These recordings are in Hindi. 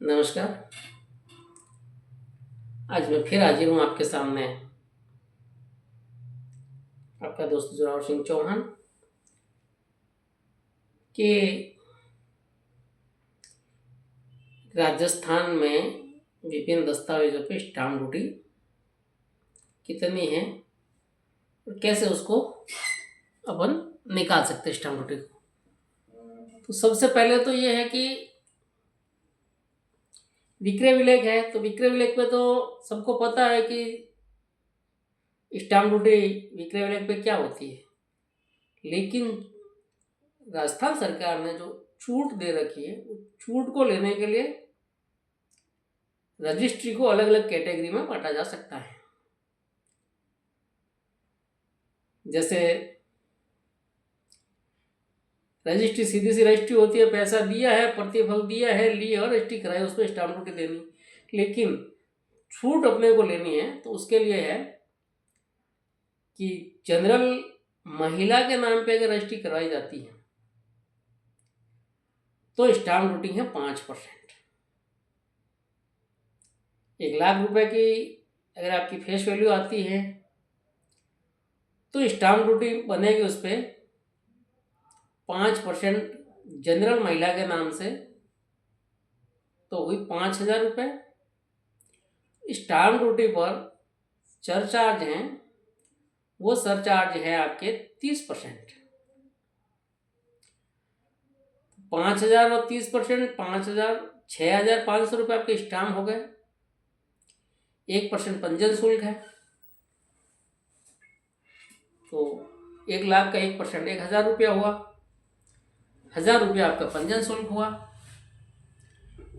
नमस्कार। आज मैं फिर हाजिर हूँ आपके सामने, आपका दोस्त जोरावर सिंह चौहान कि राजस्थान में विभिन्न दस्तावेजों पे स्टाम्प ड्यूटी कितनी है और कैसे उसको अपन निकाल सकते हैं स्टाम्प ड्यूटी को। तो सबसे पहले तो ये है कि विक्रय विलेख है, तो विक्रय विलेख पे तो सबको पता है कि स्टाम्प ड्यूटी विक्रय विलेख पे क्या होती है, लेकिन राजस्थान सरकार ने जो छूट दे रखी है उस छूट को लेने के लिए रजिस्ट्री को अलग अलग कैटेगरी में बांटा जा सकता है। जैसे रजिस्ट्री सीधी सी रजिस्ट्री होती है, पैसा दिया है, प्रतिफल दिया है, लिए और रजिस्ट्री कराई, उसमें स्टाम्प ड्यूटी देनी। लेकिन छूट अपने को लेनी है तो उसके लिए है कि जनरल महिला के नाम पे अगर रजिस्ट्री करवाई जाती है तो स्टाम्प ड्यूटी है 5%। 1,00,000 रुपए की अगर आपकी फेस वैल्यू आती है तो स्टाम्प ड्यूटी बनेगी उस पर 5% जनरल महिला के नाम से, तो हुई 5,000 रुपये। स्टाम्प ड्यूटी पर सरचार्ज हैं, वो सरचार्ज है आपके 30%। 5,000 और 30%, 5,000, 6,500 रुपये आपके स्टाम्प हो गए। 1% पंजीयन शुल्क है, तो 1,00,000 का 1% 1,000 रुपया हुआ। 1,000 रुपया आपका पंजीयन शुल्क हुआ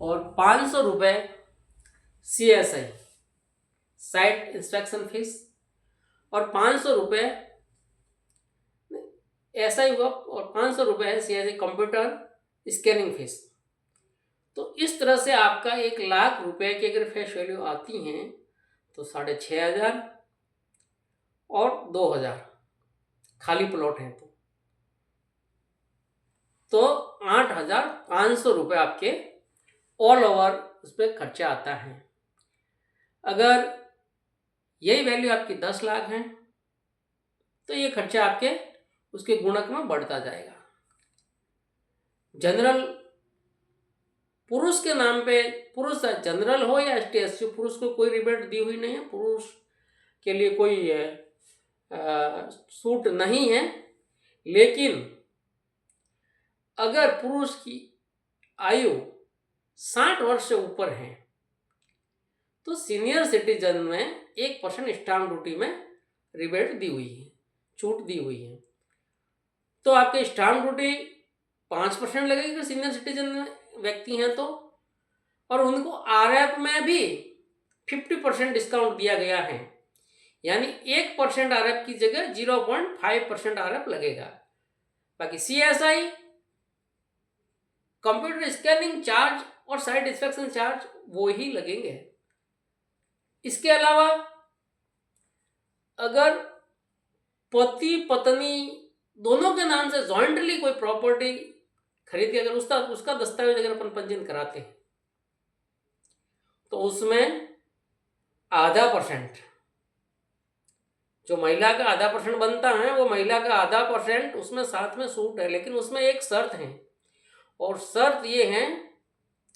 और 500 रुपये CSI साइट इंस्पेक्शन फीस और 500 रुपये ऐसा ही हुआ और 500 रुपये है CSI कंप्यूटर स्कैनिंग फीस। तो इस तरह से आपका 1,00,000 रुपये की अगर फेस वैल्यू आती हैं तो 6,500 और 2,000 खाली प्लॉट हैं तो 8,500 रुपये आपके ऑल ओवर उस पर खर्चा आता है। अगर यही वैल्यू आपकी 10 लाख है तो ये खर्चा आपके उसके गुणक में बढ़ता जाएगा। जनरल पुरुष के नाम पे, पुरुष जनरल हो या ST/SC, पुरुष को कोई रिबेट दी हुई नहीं है, पुरुष के लिए कोई छूट नहीं है। लेकिन अगर पुरुष की आयु 60 वर्ष से ऊपर है तो सीनियर सिटीजन में 1% स्टाम्प ड्यूटी में रिबेट दी हुई है, छूट दी हुई है। तो आपके स्टाम्प ड्यूटी 5% लगेगी अगर सीनियर सिटीजन व्यक्ति हैं तो, और उनको RF में भी 50% डिस्काउंट दिया गया है, यानी 1% RF की जगह 0.5% RF लगेगा। बाकी CSI, कंप्यूटर स्कैनिंग चार्ज और साइट इंस्पेक्शन चार्ज वो ही लगेंगे। इसके अलावा अगर पति पत्नी दोनों के नाम से जॉइंटली कोई प्रॉपर्टी खरीद के अगर उसका दस्तावेज अगर अपन पंजीयन कराते हैं तो उसमें 0.5%, जो महिला का 0.5% बनता है वो महिला का 0.5% उसमें साथ में छूट है। लेकिन उसमें एक शर्त है, और शर्त ये है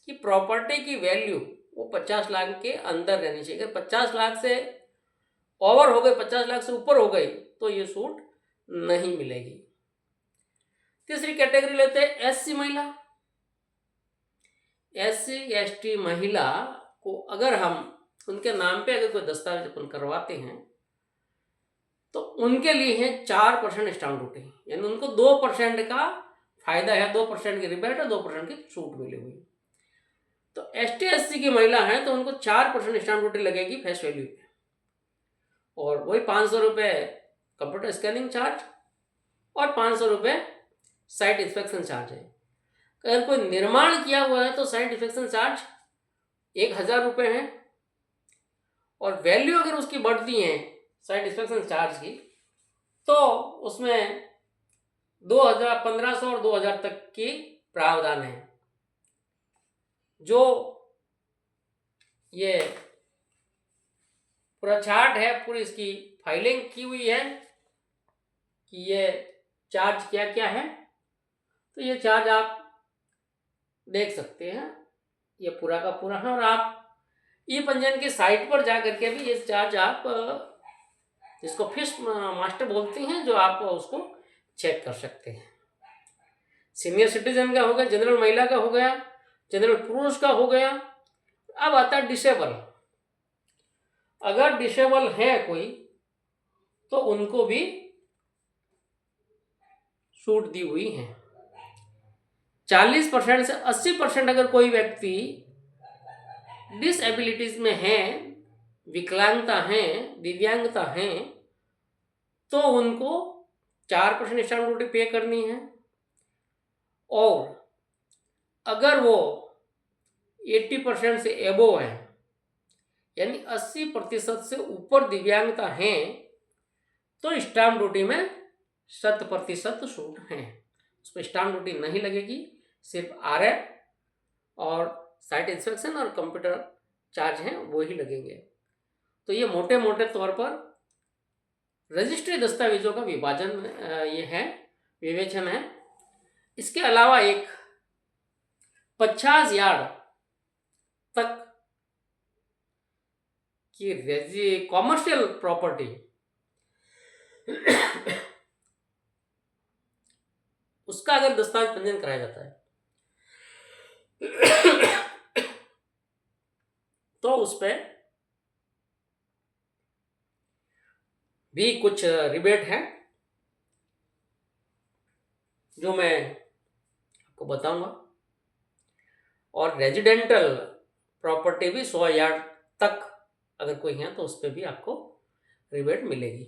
कि प्रॉपर्टी की वैल्यू वो 50 लाख के अंदर रहनी चाहिए। अगर 50 लाख से ओवर हो गई, 50 लाख से ऊपर हो गई तो ये छूट नहीं मिलेगी। तीसरी कैटेगरी लेते हैं SC महिला। SC ST महिला को अगर हम उनके नाम पे अगर कोई दस्तावेज अपन करवाते हैं तो उनके लिए है 4% स्टाम्प ड्यूटी, यानी उनको 2% का फायदा है, 2% की रिबेट है, 2% की छूट मिली हुई। तो ST/SC की महिला है तो उनको 4% स्टाम्प ड्यूटी लगेगी फेस वैल्यू पे, और वही 500 रुपये कंप्यूटर स्कैनिंग चार्ज और 500 रुपये साइट इंस्पेक्शन चार्ज है। अगर कोई निर्माण किया हुआ है तो साइट इंस्पेक्शन चार्ज 1,000 रुपये है, और वैल्यू अगर उसकी बढ़ती है साइट इंस्पेक्शन चार्ज की तो उसमें 2,000, 1,500 और 2,000 तक की प्रावधान है। जो ये पूरा चार्ट है, पूरी इसकी फाइलिंग की हुई है कि ये चार्ज क्या क्या है। तो ये चार्ज आप देख सकते हैं, ये पूरा का पूरा है। और आप ई पंजीयन की साइट पर जा करके भी ये चार्ज आप जिसको फिश मास्टर बोलते हैं, जो आप उसको चेक कर सकते हैं। सीनियर सिटीजन का हो गया, जनरल महिला का हो गया, जनरल पुरुष का हो गया। अब आता है डिसेबल। अगर डिसेबल है कोई तो उनको भी छूट दी हुई है। 40% से 80% अगर कोई व्यक्ति डिसएबिलिटीज में है, विकलांगता है, दिव्यांगता है, तो उनको 4% स्टैम्प ड्यूटी पे करनी है। और अगर वो 80% से एबोव है, यानी 80% से ऊपर दिव्यांगता है, तो स्टैम्प ड्यूटी में 100% छूट है। उसमें स्टैम्प ड्यूटी नहीं लगेगी, सिर्फ RF और साइट इंस्पेक्शन और कंप्यूटर चार्ज हैं वो ही लगेंगे। तो ये मोटे मोटे तौर पर रजिस्ट्री दस्तावेजों का विभाजन ये है, विवेचन है। इसके अलावा एक 50 यार्ड तक की कॉमर्शियल प्रॉपर्टी उसका अगर दस्तावेज पंजीयन कराया जाता है तो उस पर भी कुछ रिबेट है जो मैं आपको बताऊंगा। और रेजिडेंटल प्रॉपर्टी भी 100 यार्ड तक अगर कोई है तो उस पर भी आपको रिबेट मिलेगी।